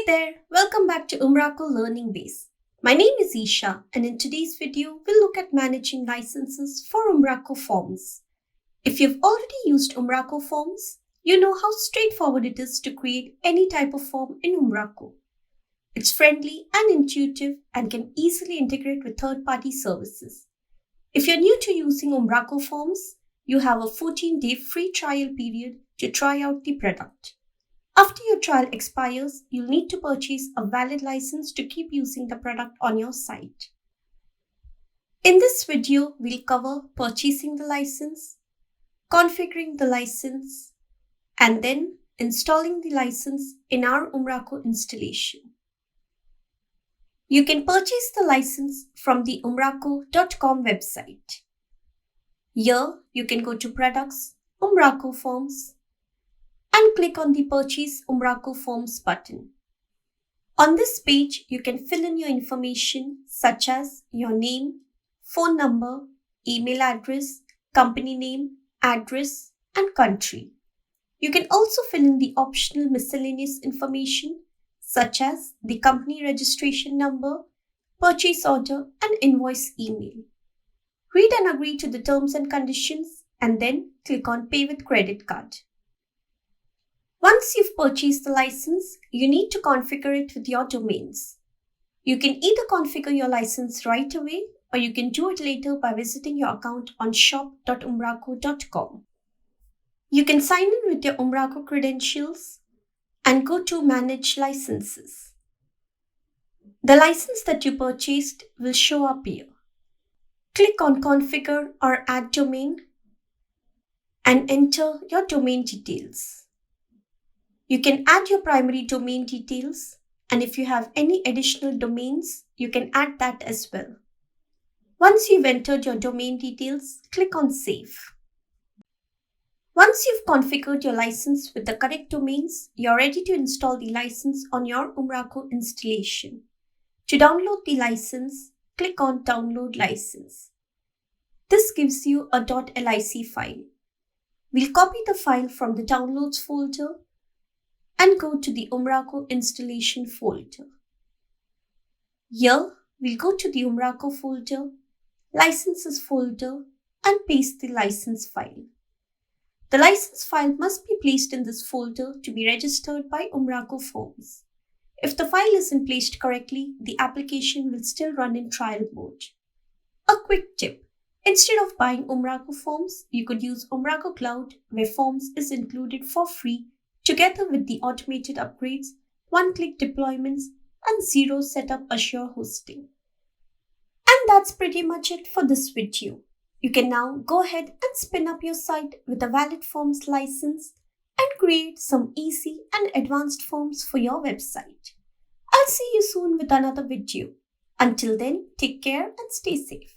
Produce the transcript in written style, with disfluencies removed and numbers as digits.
there, welcome back to Umbraco Learning Base. My name is Isha, and in today's video, we'll look at managing licenses for Umbraco forms. If you've already used Umbraco forms, you know how straightforward it is to create any type of form in Umbraco. It's friendly and intuitive and can easily integrate with third-party services. If you're new to using Umbraco forms, you have a 14-day free trial period to try out the product. After your trial expires, you'll need to purchase a valid license to keep using the product on your site. In this video, we'll cover purchasing the license, configuring the license, and then installing the license in our Umbraco installation. You can purchase the license from the umbraco.com website. Here, you can go to Products, Umbraco Forms, and click on the Purchase Umbraco Forms button. On this page, you can fill in your information such as your name, phone number, email address, company name, address, and country. You can also fill in the optional miscellaneous information such as the company registration number, purchase order, and invoice email. Read and agree to the terms and conditions and then click on Pay with Credit Card. Once you've purchased the license, you need to configure it with your domains. You can either configure your license right away or you can do it later by visiting your account on shop.umbraco.com. You can sign in with your Umbraco credentials and go to Manage Licenses. The license that you purchased will show up here. Click on Configure or Add Domain and enter your domain details. You can add your primary domain details, and if you have any additional domains, you can add that as well. Once you've entered your domain details, click on Save. Once you've configured your license with the correct domains, you're ready to install the license on your Umbraco installation. To download the license, click on Download License. This gives you a .lic file. We'll copy the file from the Downloads folder and go to the Umbraco installation folder. Here, we'll go to the Umbraco folder, Licenses folder, and paste the license file. The license file must be placed in this folder to be registered by Umbraco Forms. If the file isn't placed correctly, the application will still run in trial mode. A quick tip. Instead of buying Umbraco Forms, you could use Umbraco Cloud, where Forms is included for free, together with the automated upgrades, one-click deployments, and zero setup assure hosting. And that's pretty much it for this video. You can now go ahead and spin up your site with a valid Forms license and create some easy and advanced forms for your website. I'll see you soon with another video. Until then, take care and stay safe.